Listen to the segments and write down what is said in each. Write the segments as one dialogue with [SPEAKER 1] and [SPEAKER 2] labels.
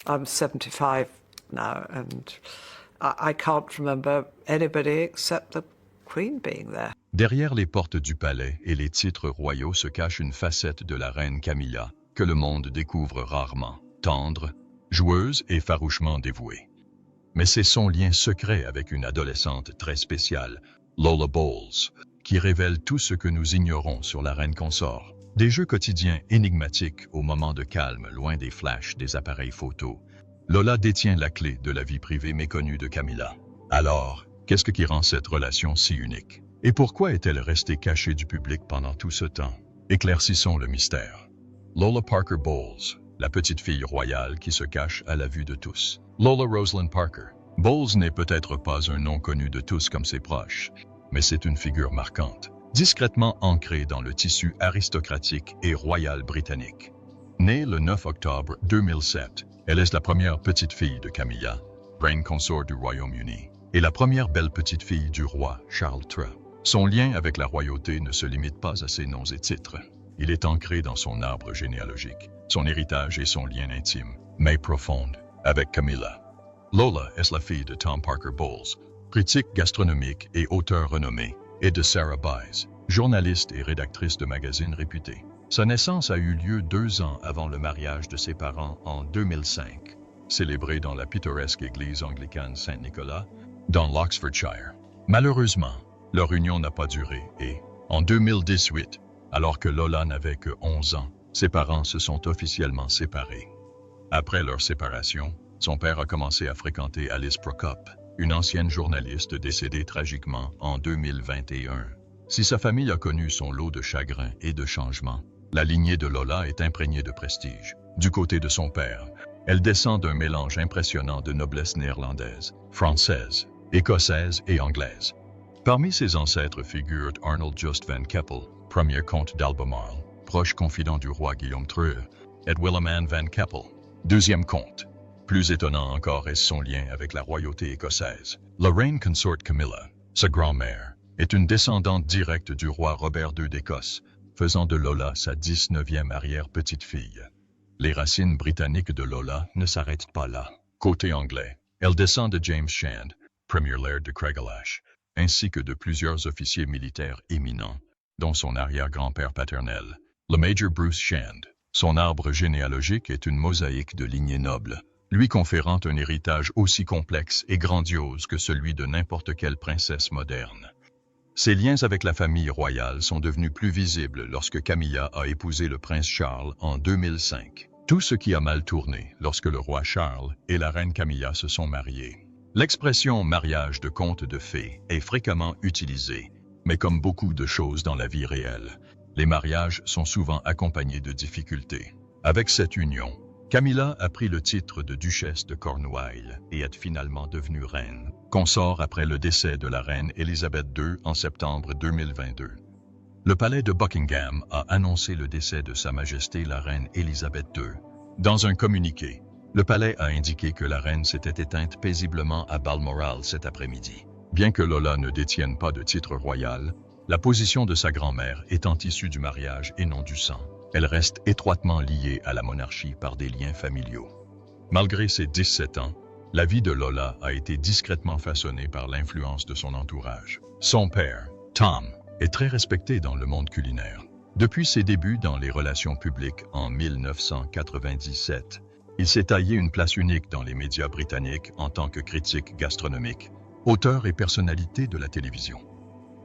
[SPEAKER 1] I'm 75 now, and I can't remember anybody except the Queen being there.
[SPEAKER 2] Derrière les portes du palais et les titres royaux se cache une facette de la reine Camilla que le monde découvre rarement, tendre, joueuse et farouchement dévouée. Mais c'est son lien secret avec une adolescente très spéciale, Lola Bowles, qui révèle tout ce que nous ignorons sur la reine consort. Des jeux quotidiens énigmatiques au moment de calme, loin des flashs des appareils photos. Lola détient la clé de la vie privée méconnue de Camilla. Alors, qu'est-ce qui rend cette relation si unique? Et pourquoi est-elle restée cachée du public pendant tout ce temps? Éclaircissons le mystère. Lola Parker Bowles, la petite fille royale qui se cache à la vue de tous. Lola Rosalind Parker. Bowles n'est peut-être pas un nom connu de tous comme ses proches, mais c'est une figure marquante, discrètement ancrée dans le tissu aristocratique et royal britannique. Née le 9 octobre 2007, elle est la première petite fille de Camilla, reine consort du Royaume-Uni, et la première belle petite fille du roi Charles III. Son lien avec la royauté ne se limite pas à ses noms et titres. Il est ancré dans son arbre généalogique, son héritage et son lien intime, mais profond, avec Camilla. Lola est la fille de Tom Parker Bowles, critique gastronomique et auteur renommé, et de Sarah Baez, journaliste et rédactrice de magazines réputés. Sa naissance a eu lieu 2 ans avant le mariage de ses parents en 2005, célébré dans la pittoresque église anglicane Saint-Nicolas, dans l'Oxfordshire. Malheureusement, leur union n'a pas duré et, en 2018, alors que Lola n'avait que 11 ans, ses parents se sont officiellement séparés. Après leur séparation, son père a commencé à fréquenter Alice Prokop, une ancienne journaliste décédée tragiquement en 2021. Si sa famille a connu son lot de chagrins et de changements, la lignée de Lola est imprégnée de prestige. Du côté de son père, elle descend d'un mélange impressionnant de noblesse néerlandaise, française, écossaise et anglaise. Parmi ses ancêtres figurent Arnold Just van Keppel, premier comte d'Albemarle, proche confident du roi Guillaume III, et Willem van Keppel, deuxième comte. Plus étonnant encore est son lien avec la royauté écossaise. La reine consort Camilla, sa grand-mère, est une descendante directe du roi Robert II d'Écosse, faisant de Lola sa 19e arrière-petite-fille. Les racines britanniques de Lola ne s'arrêtent pas là. Côté anglais, elle descend de James Shand, premier laird de Craigellach, ainsi que de plusieurs officiers militaires éminents, dont son arrière-grand-père paternel, le Major Bruce Shand. Son arbre généalogique est une mosaïque de lignées nobles, lui conférant un héritage aussi complexe et grandiose que celui de n'importe quelle princesse moderne. Ses liens avec la famille royale sont devenus plus visibles lorsque Camilla a épousé le prince Charles en 2005. Tout ce qui a mal tourné lorsque le roi Charles et la reine Camilla se sont mariés. L'expression « mariage de conte de fées » est fréquemment utilisée, mais comme beaucoup de choses dans la vie réelle, les mariages sont souvent accompagnés de difficultés. Avec cette union, Camilla a pris le titre de duchesse de Cornouailles et est finalement devenue reine, consort après le décès de la reine Élisabeth II en septembre 2022. Le palais de Buckingham a annoncé le décès de Sa Majesté la reine Élisabeth II. Dans un communiqué, le palais a indiqué que la reine s'était éteinte paisiblement à Balmoral cet après-midi. Bien que Lola ne détienne pas de titre royal, la position de sa grand-mère étant issue du mariage et non du sang, elle reste étroitement liée à la monarchie par des liens familiaux. Malgré ses 17 ans, la vie de Lola a été discrètement façonnée par l'influence de son entourage. Son père, Tom, est très respecté dans le monde culinaire. Depuis ses débuts dans les relations publiques en 1997, il s'est taillé une place unique dans les médias britanniques en tant que critique gastronomique, auteur et personnalité de la télévision.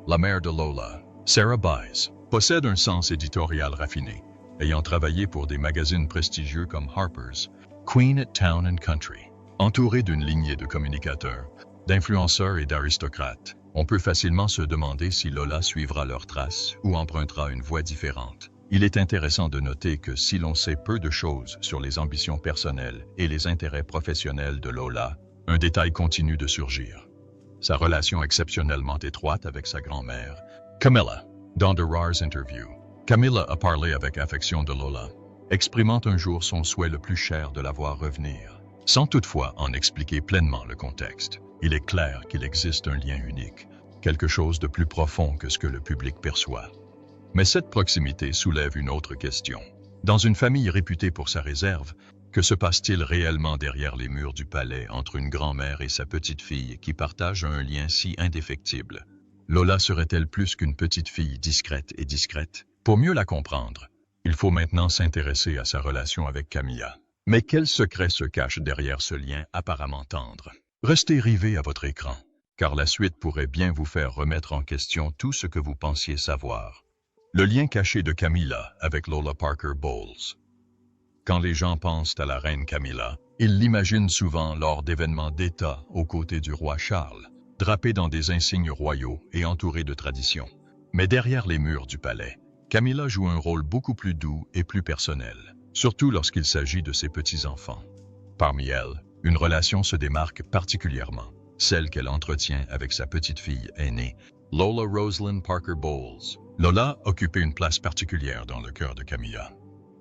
[SPEAKER 2] La mère de Lola, Sarah Baez, possède un sens éditorial raffiné, ayant travaillé pour des magazines prestigieux comme Harper's, Queen at Town and Country. Entourée d'une lignée de communicateurs, d'influenceurs et d'aristocrates, on peut facilement se demander si Lola suivra leurs traces ou empruntera une voie différente. Il est intéressant de noter que si l'on sait peu de choses sur les ambitions personnelles et les intérêts professionnels de Lola, un détail continue de surgir. Sa relation exceptionnellement étroite avec sa grand-mère, Camilla. Dans de rares interviews, Camilla a parlé avec affection de Lola, exprimant un jour son souhait le plus cher de la voir revenir. Sans toutefois en expliquer pleinement le contexte, il est clair qu'il existe un lien unique, quelque chose de plus profond que ce que le public perçoit. Mais cette proximité soulève une autre question. Dans une famille réputée pour sa réserve, Que se passe-t-il réellement derrière les murs du palais entre une grand-mère et sa petite-fille qui partagent un lien si indéfectible? Lola serait-elle plus qu'une petite fille discrète et discrète? Pour mieux la comprendre, il faut maintenant s'intéresser à sa relation avec Camilla. Mais quel secret se cache derrière ce lien apparemment tendre? Restez rivés à votre écran, car la suite pourrait bien vous faire remettre en question tout ce que vous pensiez savoir. Le lien caché de Camilla avec Lola Parker Bowles. Quand les gens pensent à la reine Camilla, ils l'imaginent souvent lors d'événements d'État aux côtés du roi Charles, drapée dans des insignes royaux et entourée de traditions. Mais derrière les murs du palais, Camilla joue un rôle beaucoup plus doux et plus personnel, surtout lorsqu'il s'agit de ses petits-enfants. Parmi elles, une relation se démarque particulièrement, celle qu'elle entretient avec sa petite-fille aînée, Lola Rosalind Parker Bowles. Lola occupait une place particulière dans le cœur de Camilla.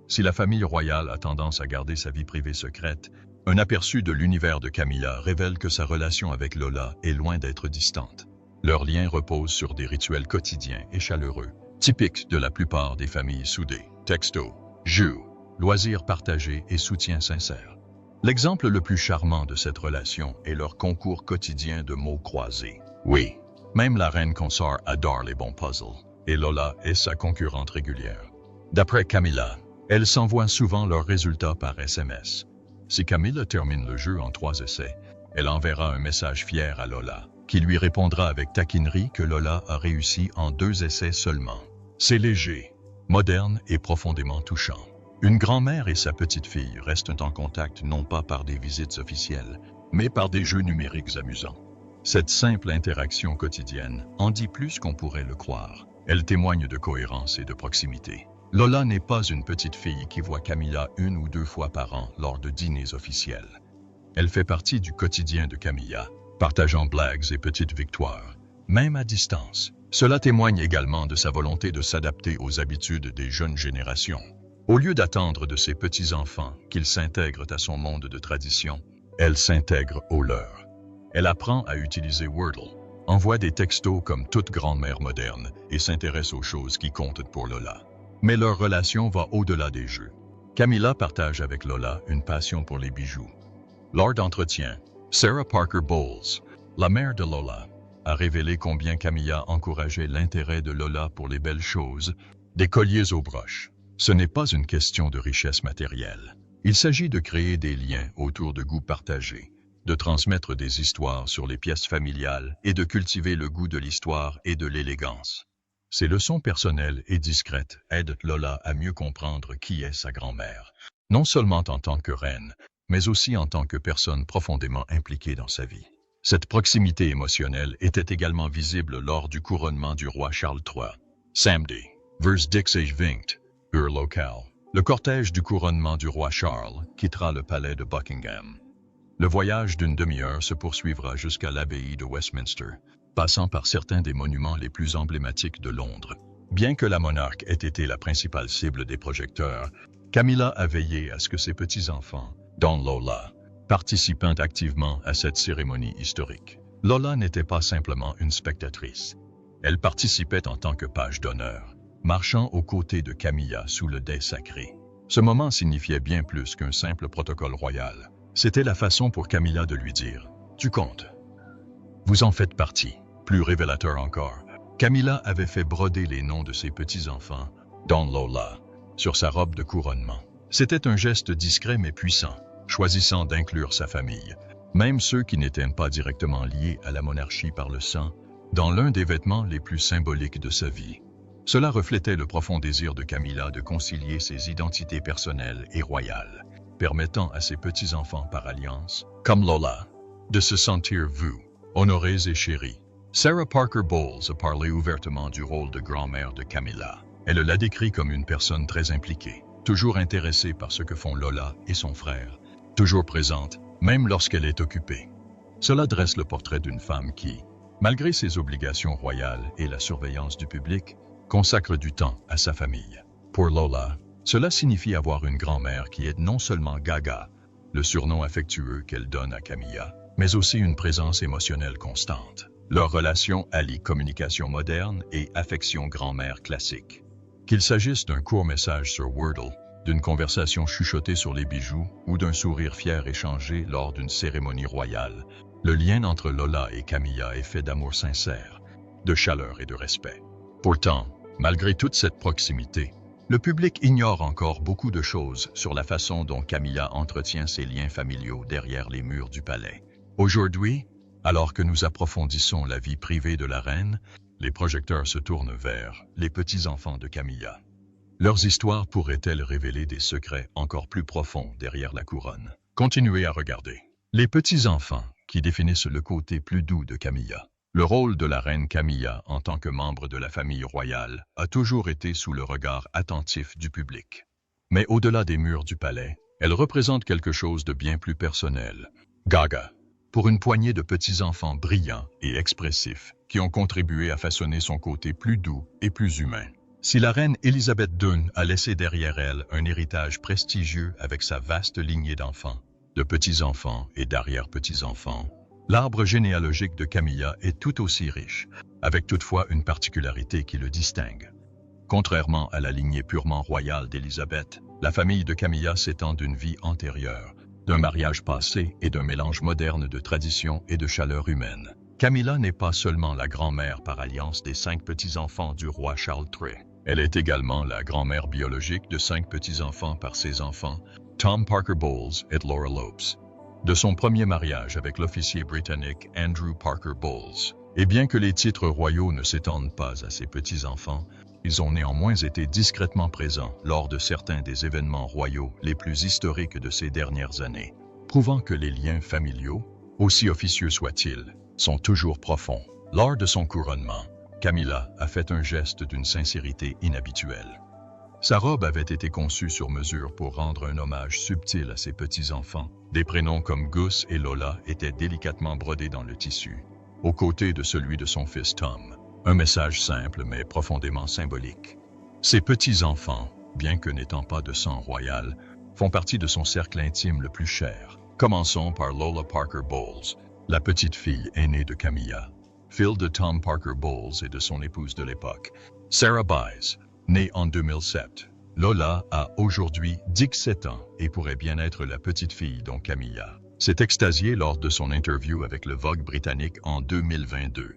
[SPEAKER 2] Si la famille royale a tendance à garder sa vie privée secrète, un aperçu de l'univers de Camilla révèle que sa relation avec Lola est loin d'être distante. Leur lien repose sur des rituels quotidiens et chaleureux, typiques de la plupart des familles soudées. Textos, jeux, loisirs partagés et soutien sincère. L'exemple le plus charmant de cette relation est leur concours quotidien de mots croisés. Oui, même la reine consort adore les bons puzzles, et Lola est sa concurrente régulière. D'après Camilla, elle s'envoie souvent leurs résultats par SMS. Si Camilla termine le jeu en 3 essais, elle enverra un message fier à Lola, qui lui répondra avec taquinerie que Lola a réussi en 2 essais seulement. C'est léger, moderne et profondément touchant. Une grand-mère et sa petite-fille restent en contact non pas par des visites officielles, mais par des jeux numériques amusants. Cette simple interaction quotidienne en dit plus qu'on pourrait le croire. Elle témoigne de cohérence et de proximité. Lola n'est pas une petite fille qui voit Camilla 1 ou 2 fois par an lors de dîners officiels. Elle fait partie du quotidien de Camilla, partageant blagues et petites victoires, même à distance. Cela témoigne également de sa volonté de s'adapter aux habitudes des jeunes générations. Au lieu d'attendre de ses petits-enfants qu'ils s'intègrent à son monde de tradition, elle s'intègre au leur. Elle apprend à utiliser Wordle, envoie des textos comme toute grand-mère moderne et s'intéresse aux choses qui comptent pour Lola. Mais leur relation va au-delà des jeux. Camilla partage avec Lola une passion pour les bijoux. Lors d'entretiens, Sarah Parker Bowles, la mère de Lola, a révélé combien Camilla encourageait l'intérêt de Lola pour les belles choses, des colliers aux broches. Ce n'est pas une question de richesse matérielle. Il s'agit de créer des liens autour de goûts partagés, de transmettre des histoires sur les pièces familiales et de cultiver le goût de l'histoire et de l'élégance. Ces leçons personnelles et discrètes aident Lola à mieux comprendre qui est sa grand-mère, non seulement en tant que reine, mais aussi en tant que personne profondément impliquée dans sa vie. Cette proximité émotionnelle était également visible lors du couronnement du roi Charles III. Samedi, vers 10h20, heure locale, le cortège du couronnement du roi Charles quittera le palais de Buckingham. Le voyage d'une demi-heure se poursuivra jusqu'à l'abbaye de Westminster, passant par certains des monuments les plus emblématiques de Londres. Bien que la monarque ait été la principale cible des projecteurs, Camilla a veillé à ce que ses petits-enfants, dont Lola, participent activement à cette cérémonie historique. Lola n'était pas simplement une spectatrice. Elle participait en tant que page d'honneur, marchant aux côtés de Camilla sous le dais sacré. Ce moment signifiait bien plus qu'un simple protocole royal. C'était la façon pour Camilla de lui dire « Tu comptes. Vous en faites partie ». Plus révélateur encore, Camilla avait fait broder les noms de ses petits-enfants, dont Lola, sur sa robe de couronnement. C'était un geste discret mais puissant, choisissant d'inclure sa famille, même ceux qui n'étaient pas directement liés à la monarchie par le sang, dans l'un des vêtements les plus symboliques de sa vie. Cela reflétait le profond désir de Camilla de concilier ses identités personnelles et royales, permettant à ses petits-enfants par alliance, comme Lola, de se sentir vus, honorés et chéris. Sarah Parker Bowles a parlé ouvertement du rôle de grand-mère de Camilla. Elle l'a décrit comme une personne très impliquée, toujours intéressée par ce que font Lola et son frère, toujours présente, même lorsqu'elle est occupée. Cela dresse le portrait d'une femme qui, malgré ses obligations royales et la surveillance du public, consacre du temps à sa famille. Pour Lola, cela signifie avoir une grand-mère qui est non seulement Gaga, le surnom affectueux qu'elle donne à Camilla, mais aussi une présence émotionnelle constante. Leur relation allie communication moderne et affection grand-mère classique. Qu'il s'agisse d'un court message sur Wordle, d'une conversation chuchotée sur les bijoux ou d'un sourire fier échangé lors d'une cérémonie royale, le lien entre Lola et Camilla est fait d'amour sincère, de chaleur et de respect. Pourtant, malgré toute cette proximité, le public ignore encore beaucoup de choses sur la façon dont Camilla entretient ses liens familiaux derrière les murs du palais. Aujourd'hui, alors que nous approfondissons la vie privée de la reine, les projecteurs se tournent vers les petits-enfants de Camilla. Leurs histoires pourraient-elles révéler des secrets encore plus profonds derrière la couronne? Continuez à regarder. Les petits-enfants qui définissent le côté plus doux de Camilla. Le rôle de la reine Camilla en tant que membre de la famille royale a toujours été sous le regard attentif du public. Mais au-delà des murs du palais, elle représente quelque chose de bien plus personnel. Gaga, pour une poignée de petits-enfants brillants et expressifs qui ont contribué à façonner son côté plus doux et plus humain. Si la reine Élisabeth II a laissé derrière elle un héritage prestigieux avec sa vaste lignée d'enfants, de petits-enfants et d'arrière-petits-enfants, l'arbre généalogique de Camilla est tout aussi riche, avec toutefois une particularité qui le distingue. Contrairement à la lignée purement royale d'Élisabeth, la famille de Camilla s'étend d'une vie antérieure, d'un mariage passé et d'un mélange moderne de traditions et de chaleur humaine. Camilla n'est pas seulement la grand-mère par alliance des 5 petits-enfants du roi Charles III. Elle est également la grand-mère biologique de 5 petits-enfants par ses enfants, Tom Parker Bowles et Laura Lopes, de son premier mariage avec l'officier britannique Andrew Parker Bowles. Et bien que les titres royaux ne s'étendent pas à ses petits-enfants, ils ont néanmoins été discrètement présents lors de certains des événements royaux les plus historiques de ces dernières années, prouvant que les liens familiaux, aussi officieux soient-ils, sont toujours profonds. Lors de son couronnement, Camilla a fait un geste d'une sincérité inhabituelle. Sa robe avait été conçue sur mesure pour rendre un hommage subtil à ses petits-enfants. Des prénoms comme Gus et Lola étaient délicatement brodés dans le tissu, aux côtés de celui de son fils Tom. Un message simple mais profondément symbolique. Ses petits-enfants, bien que n'étant pas de sang royal, font partie de son cercle intime le plus cher. Commençons par Lola Parker Bowles, la petite fille aînée de Camilla, fille de Tom Parker Bowles et de son épouse de l'époque, Sarah Baez, née en 2007. Lola a aujourd'hui 17 ans et pourrait bien être la petite fille dont Camilla s'est extasiée lors de son interview avec le Vogue britannique en 2022.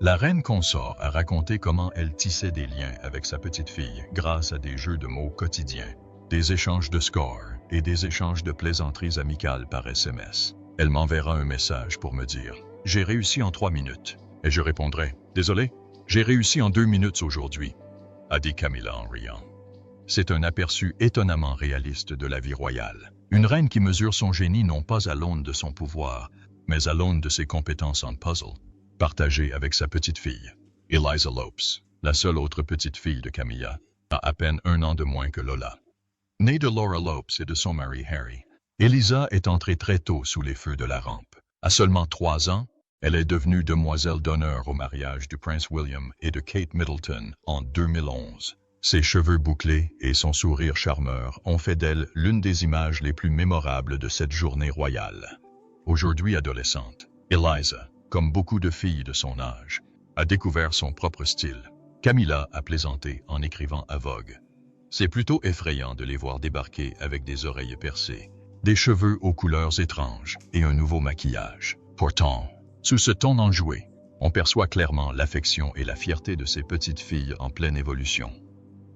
[SPEAKER 2] La reine consort a raconté comment elle tissait des liens avec sa petite fille grâce à des jeux de mots quotidiens, des échanges de scores et des échanges de plaisanteries amicales par SMS. Elle m'enverra un message pour me dire « J'ai réussi en 3 minutes » et je répondrai « Désolé, j'ai réussi en 2 minutes aujourd'hui », a dit Camilla en riant. C'est un aperçu étonnamment réaliste de la vie royale. Une reine qui mesure son génie non pas à l'aune de son pouvoir, mais à l'aune de ses compétences en puzzle, partagées avec sa petite fille, Eliza Lopes, la seule autre petite fille de Camilla, a à peine 1 an de moins que Lola. Née de Laura Lopes et de son mari Harry, Eliza est entrée très tôt sous les feux de la rampe. À seulement 3 ans, elle est devenue demoiselle d'honneur au mariage du prince William et de Kate Middleton en 2011. Ses cheveux bouclés et son sourire charmeur ont fait d'elle l'une des images les plus mémorables de cette journée royale. Aujourd'hui adolescente, Eliza, comme beaucoup de filles de son âge, a découvert son propre style. Camilla a plaisanté en écrivant à Vogue. C'est plutôt effrayant de les voir débarquer avec des oreilles percées, des cheveux aux couleurs étranges et un nouveau maquillage. Pourtant, sous ce ton enjoué, on perçoit clairement l'affection et la fierté de ces petites filles en pleine évolution.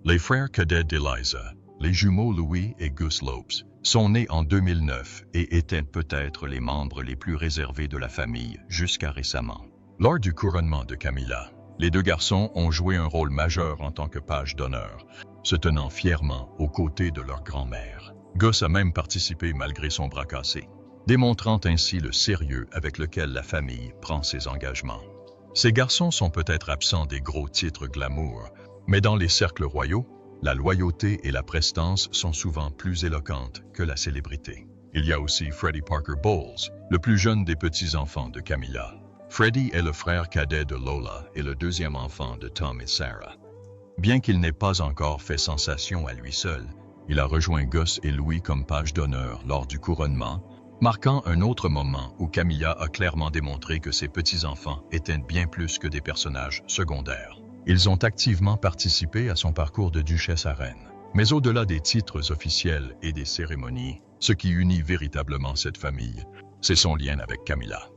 [SPEAKER 2] Les frères cadets d'Eliza, les jumeaux Louis et Gus Lopes, sont nés en 2009 et étaient peut-être les membres les plus réservés de la famille jusqu'à récemment. Lors du couronnement de Camilla, les 2 garçons ont joué un rôle majeur en tant que page d'honneur, se tenant fièrement aux côtés de leur grand-mère. Gus a même participé malgré son bras cassé, démontrant ainsi le sérieux avec lequel la famille prend ses engagements. Ces garçons sont peut-être absents des gros titres glamour, mais dans les cercles royaux, la loyauté et la prestance sont souvent plus éloquentes que la célébrité. Il y a aussi Freddie Parker Bowles, le plus jeune des petits-enfants de Camilla. Freddie est le frère cadet de Lola et le 2e enfant de Tom et Sarah. Bien qu'il n'ait pas encore fait sensation à lui seul, il a rejoint Gus et Louis comme page d'honneur lors du couronnement, marquant un autre moment où Camilla a clairement démontré que ses petits-enfants étaient bien plus que des personnages secondaires. Ils ont activement participé à son parcours de duchesse à reine. Mais au-delà des titres officiels et des cérémonies, ce qui unit véritablement cette famille, c'est son lien avec Camilla.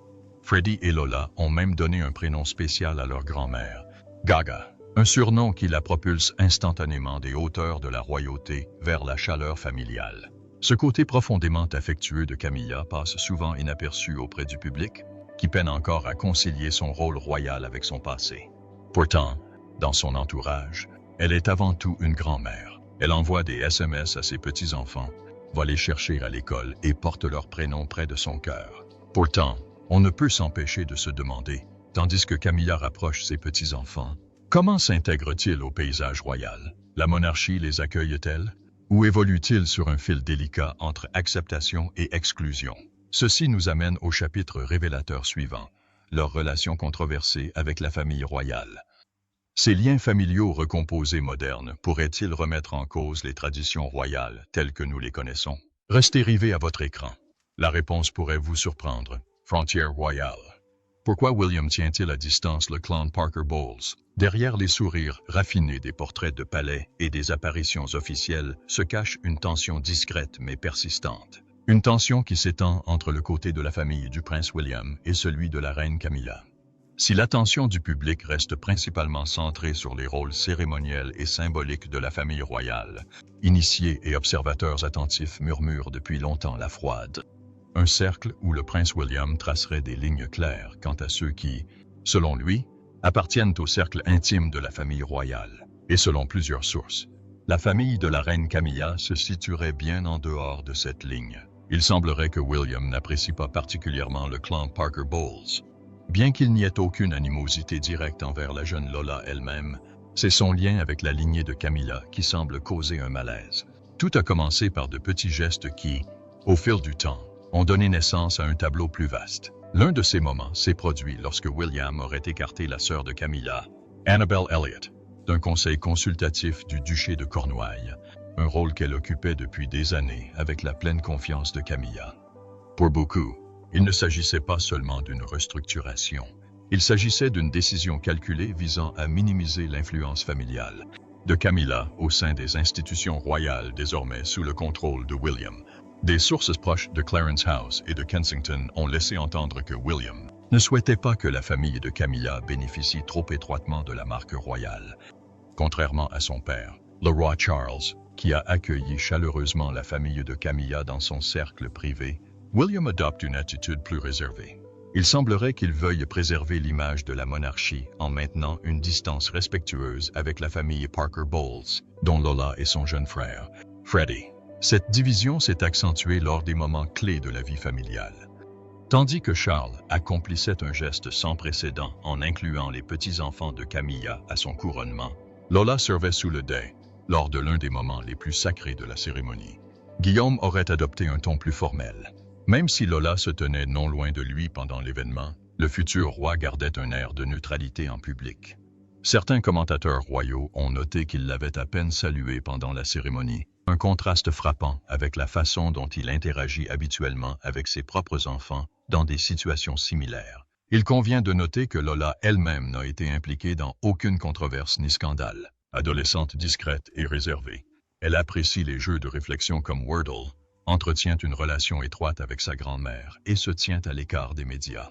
[SPEAKER 2] Freddie et Lola ont même donné un prénom spécial à leur grand-mère, Gaga, un surnom qui la propulse instantanément des hauteurs de la royauté vers la chaleur familiale. Ce côté profondément affectueux de Camilla passe souvent inaperçu auprès du public, qui peine encore à concilier son rôle royal avec son passé. Pourtant, dans son entourage, elle est avant tout une grand-mère. Elle envoie des SMS à ses petits-enfants, va les chercher à l'école et porte leur prénom près de son cœur. Pourtant, on ne peut s'empêcher de se demander, tandis que Camilla rapproche ses petits-enfants, comment s'intègrent-ils au paysage royal? La monarchie les accueille-t-elle? Ou évolue-t-il sur un fil délicat entre acceptation et exclusion? Ceci nous amène au chapitre révélateur suivant, leur relation controversée avec la famille royale. Ces liens familiaux recomposés modernes pourraient-ils remettre en cause les traditions royales telles que nous les connaissons? Restez rivés à votre écran. La réponse pourrait vous surprendre. Frontière royale. Pourquoi William tient-il à distance le clan Parker Bowles? Derrière les sourires raffinés des portraits de palais et des apparitions officielles se cache une tension discrète mais persistante. Une tension qui s'étend entre le côté de la famille du prince William et celui de la reine Camilla. Si l'attention du public reste principalement centrée sur les rôles cérémoniels et symboliques de la famille royale, initiés et observateurs attentifs murmurent depuis longtemps la froide. Un cercle où le prince William tracerait des lignes claires quant à ceux qui, selon lui, appartiennent au cercle intime de la famille royale. Et selon plusieurs sources, la famille de la reine Camilla se situerait bien en dehors de cette ligne. Il semblerait que William n'apprécie pas particulièrement le clan Parker Bowles. Bien qu'il n'y ait aucune animosité directe envers la jeune Lola elle-même, c'est son lien avec la lignée de Camilla qui semble causer un malaise. Tout a commencé par de petits gestes qui, au fil du temps, ont donné naissance à un tableau plus vaste. L'un de ces moments s'est produit lorsque William aurait écarté la sœur de Camilla, Annabel Elliot, d'un conseil consultatif du duché de Cornouailles, un rôle qu'elle occupait depuis des années avec la pleine confiance de Camilla. Pour beaucoup, il ne s'agissait pas seulement d'une restructuration. Il s'agissait d'une décision calculée visant à minimiser l'influence familiale de Camilla au sein des institutions royales désormais sous le contrôle de William. Des sources proches de Clarence House et de Kensington ont laissé entendre que William ne souhaitait pas que la famille de Camilla bénéficie trop étroitement de la marque royale. Contrairement à son père, le roi Charles, qui a accueilli chaleureusement la famille de Camilla dans son cercle privé, William adopte une attitude plus réservée. Il semblerait qu'il veuille préserver l'image de la monarchie en maintenant une distance respectueuse avec la famille Parker Bowles, dont Lola est son jeune frère, Freddie. Cette division s'est accentuée lors des moments clés de la vie familiale. Tandis que Charles accomplissait un geste sans précédent en incluant les petits-enfants de Camilla à son couronnement, Lola servait sous le dais lors de l'un des moments les plus sacrés de la cérémonie. Guillaume aurait adopté un ton plus formel. Même si Lola se tenait non loin de lui pendant l'événement, le futur roi gardait un air de neutralité en public. Certains commentateurs royaux ont noté qu'il l'avait à peine salué pendant la cérémonie, un contraste frappant avec la façon dont il interagit habituellement avec ses propres enfants dans des situations similaires. Il convient de noter que Lola elle-même n'a été impliquée dans aucune controverse ni scandale. Adolescente discrète et réservée, elle apprécie les jeux de réflexion comme Wordle, entretient une relation étroite avec sa grand-mère et se tient à l'écart des médias.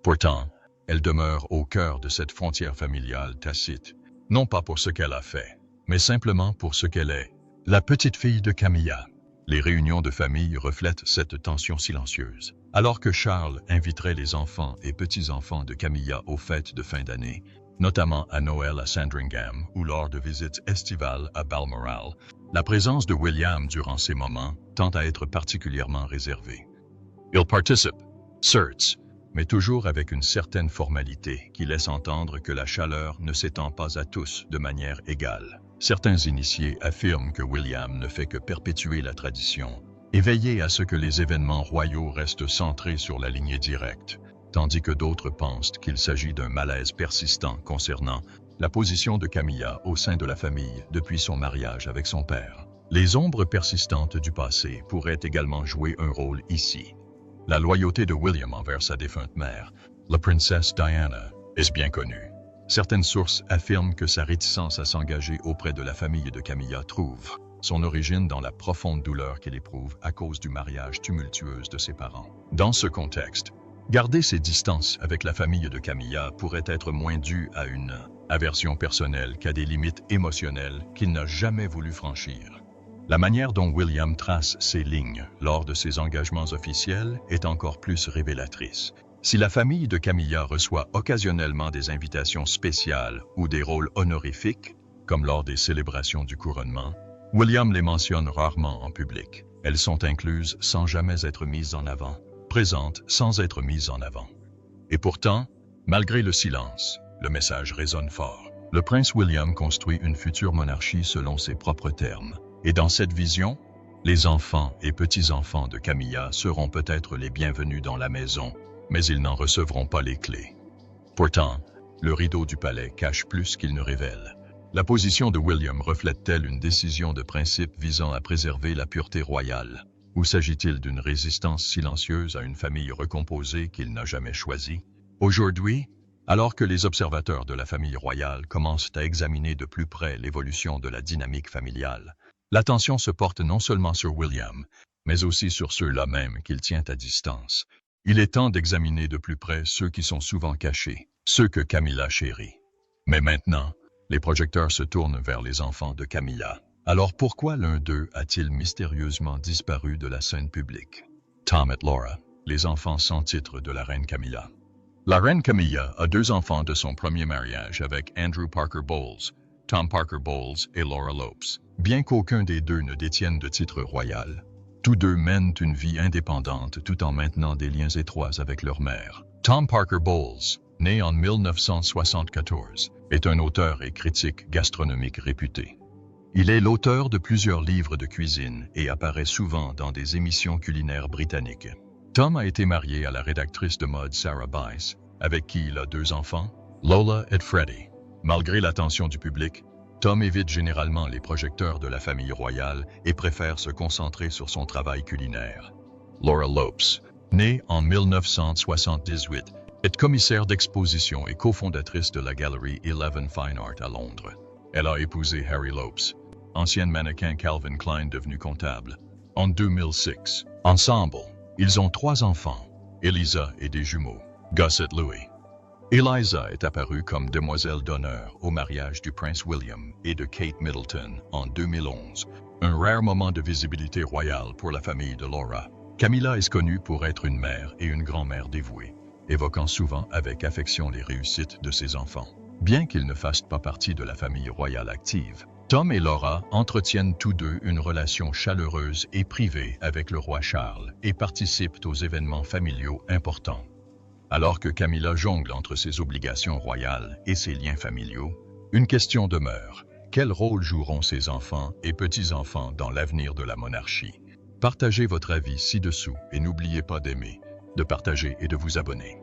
[SPEAKER 2] Pourtant, elle demeure au cœur de cette frontière familiale tacite, non pas pour ce qu'elle a fait, mais simplement pour ce qu'elle est, la petite fille de Camilla. Les réunions de famille reflètent cette tension silencieuse. Alors que Charles inviterait les enfants et petits-enfants de Camilla aux fêtes de fin d'année, notamment à Noël à Sandringham ou lors de visites estivales à Balmoral, la présence de William durant ces moments tend à être particulièrement réservée. Il participe, certes, mais toujours avec une certaine formalité qui laisse entendre que la chaleur ne s'étend pas à tous de manière égale. Certains initiés affirment que William ne fait que perpétuer la tradition et veiller à ce que les événements royaux restent centrés sur la lignée directe, tandis que d'autres pensent qu'il s'agit d'un malaise persistant concernant la position de Camilla au sein de la famille depuis son mariage avec son père. Les ombres persistantes du passé pourraient également jouer un rôle ici. La loyauté de William envers sa défunte mère, la princesse Diana, est bien connue. Certaines sources affirment que sa réticence à s'engager auprès de la famille de Camilla trouve son origine dans la profonde douleur qu'elle éprouve à cause du mariage tumultueux de ses parents. Dans ce contexte, garder ses distances avec la famille de Camilla pourrait être moins dû à une aversion personnelle qu'à des limites émotionnelles qu'il n'a jamais voulu franchir. La manière dont William trace ses lignes lors de ses engagements officiels est encore plus révélatrice. Si la famille de Camilla reçoit occasionnellement des invitations spéciales ou des rôles honorifiques, comme lors des célébrations du couronnement, William les mentionne rarement en public. Elles sont incluses sans jamais être mises en avant, présentes sans être mises en avant. Et pourtant, malgré le silence, le message résonne fort. Le prince William construit une future monarchie selon ses propres termes. Et dans cette vision, les enfants et petits-enfants de Camilla seront peut-être les bienvenus dans la maison, mais ils n'en recevront pas les clés. Pourtant, le rideau du palais cache plus qu'il ne révèle. La position de William reflète-t-elle une décision de principe visant à préserver la pureté royale? Ou s'agit-il d'une résistance silencieuse à une famille recomposée qu'il n'a jamais choisie? Aujourd'hui, alors que les observateurs de la famille royale commencent à examiner de plus près l'évolution de la dynamique familiale, l'attention se porte non seulement sur William, mais aussi sur ceux-là même qu'il tient à distance. Il est temps d'examiner de plus près ceux qui sont souvent cachés, ceux que Camilla chérit. Mais maintenant, les projecteurs se tournent vers les enfants de Camilla. Alors pourquoi l'un d'eux a-t-il mystérieusement disparu de la scène publique? Tom et Laura, les enfants sans titre de la reine Camilla. La reine Camilla a 2 enfants de son premier mariage avec Andrew Parker Bowles, Tom Parker Bowles et Laura Lopes. Bien qu'aucun des deux ne détienne de titre royal, tous deux mènent une vie indépendante tout en maintenant des liens étroits avec leur mère. Tom Parker Bowles, né en 1974, est un auteur et critique gastronomique réputé. Il est l'auteur de plusieurs livres de cuisine et apparaît souvent dans des émissions culinaires britanniques. Tom a été marié à la rédactrice de mode Sarah Bice, avec qui il a 2 enfants, Lola et Freddie. Malgré l'attention du public, Tom évite généralement les projecteurs de la famille royale et préfère se concentrer sur son travail culinaire. Laura Lopes, née en 1978, est commissaire d'exposition et cofondatrice de la galerie 11 Fine Art à Londres. Elle a épousé Harry Lopes, ancien mannequin Calvin Klein devenu comptable, en 2006. Ensemble, ils ont 3 enfants, Eliza et des jumeaux, Gus et Louis. Eliza est apparue comme demoiselle d'honneur au mariage du prince William et de Kate Middleton en 2011, un rare moment de visibilité royale pour la famille de Laura. Camilla est connue pour être une mère et une grand-mère dévouée, évoquant souvent avec affection les réussites de ses enfants. Bien qu'ils ne fassent pas partie de la famille royale active, Tom et Laura entretiennent tous deux une relation chaleureuse et privée avec le roi Charles et participent aux événements familiaux importants. Alors que Camilla jongle entre ses obligations royales et ses liens familiaux, une question demeure. Quel rôle joueront ses enfants et petits-enfants dans l'avenir de la monarchie? Partagez votre avis ci-dessous et n'oubliez pas d'aimer, de partager et de vous abonner.